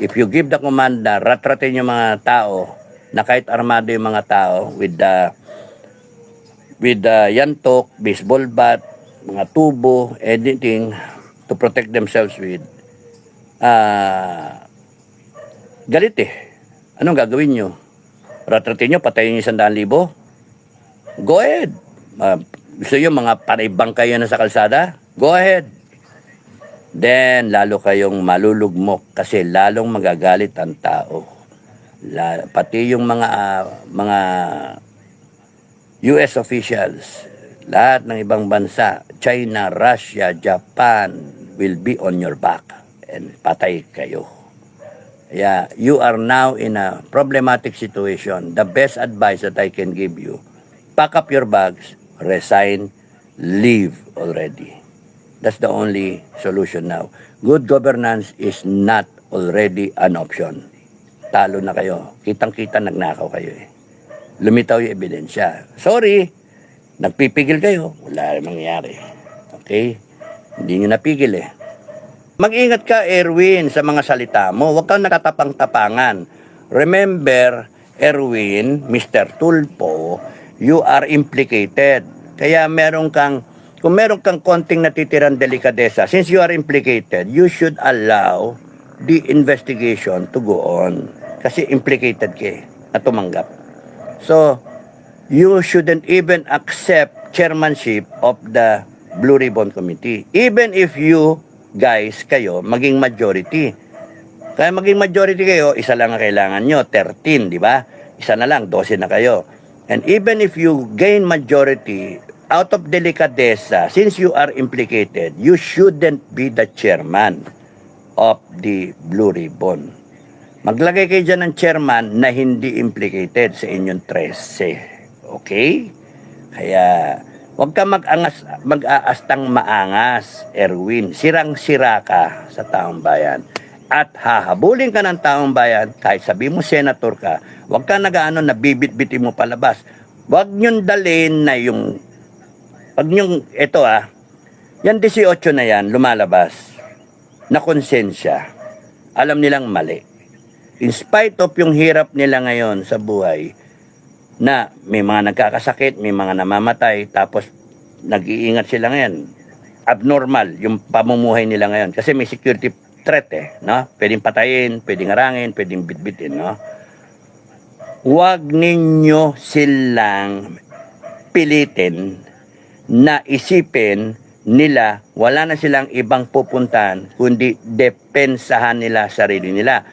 If you give the command na ratratin yung mga tao, na kahit armado yung mga tao with the yantok, baseball bat, mga tubo, anything to protect themselves with, galit eh. Anong gagawin nyo? Ratratin nyo, patayin nyo 100,000? Go ahead. Gusto nyo mga panibang kayo na sa kalsada? Go ahead. Then, lalo kayong malulugmok kasi lalong magagalit ang tao. Pati yung mga US officials, lahat ng ibang bansa, China, Russia, Japan, will be on your back and patay kayo. Yeah, you are now in a problematic situation. The best advice that I can give you, pack up your bags, resign, leave already. That's the only solution now. Good governance is not already an option. Talo na kayo. Kitang-kita nagnakaw kayo eh. Lumitaw yung ebidensya. Sorry, nagpipigil kayo. Wala rin mangyayari. Okay? Hindi nyo napigil eh. Mag-ingat ka, Erwin, sa mga salita mo. Huwag kang nakatapang-tapangan. Remember, Erwin, Mr. Tulpo, you are implicated. Kaya kung meron kang konting natitirang delikadesa, since you are implicated, you should allow the investigation to go on. Kasi implicated ka na tumanggap. So, you shouldn't even accept chairmanship of the Blue Ribbon Committee. Even if you guys, kayo, maging majority. Kaya maging majority kayo, isa lang ang kailangan nyo, 13, di ba? Isa na lang, 12 na kayo. And even if you gain majority, out of delicadeza, since you are implicated, you shouldn't be the chairman of the Blue Ribbon. Maglagay kayo dyan ng chairman na hindi implicated sa inyong 13. Okay? Kaya, huwag ka mag-aastang maangas, Erwin. Sirang-sira ka sa taong bayan. At hahabulin ka ng taong bayan, kahit sabi mo senator ka, huwag ka na bibit-bitin mo palabas. Huwag nyong dalhin na yung, yan 18 na yan, lumalabas, na konsensya, alam nilang mali. In spite of yung hirap nila ngayon sa buhay, na may mga nagkakasakit, may mga namamatay, tapos nag-iingat sila ngayon. Abnormal yung pamumuhay nila ngayon. Kasi may security threat eh, no? Pwedeng patayin, pwedeng harangin, pwedeng bitbitin, no? Huwag ninyo silang pilitin na isipin nila wala na silang ibang pupuntahan kundi depensahan nila sarili nila.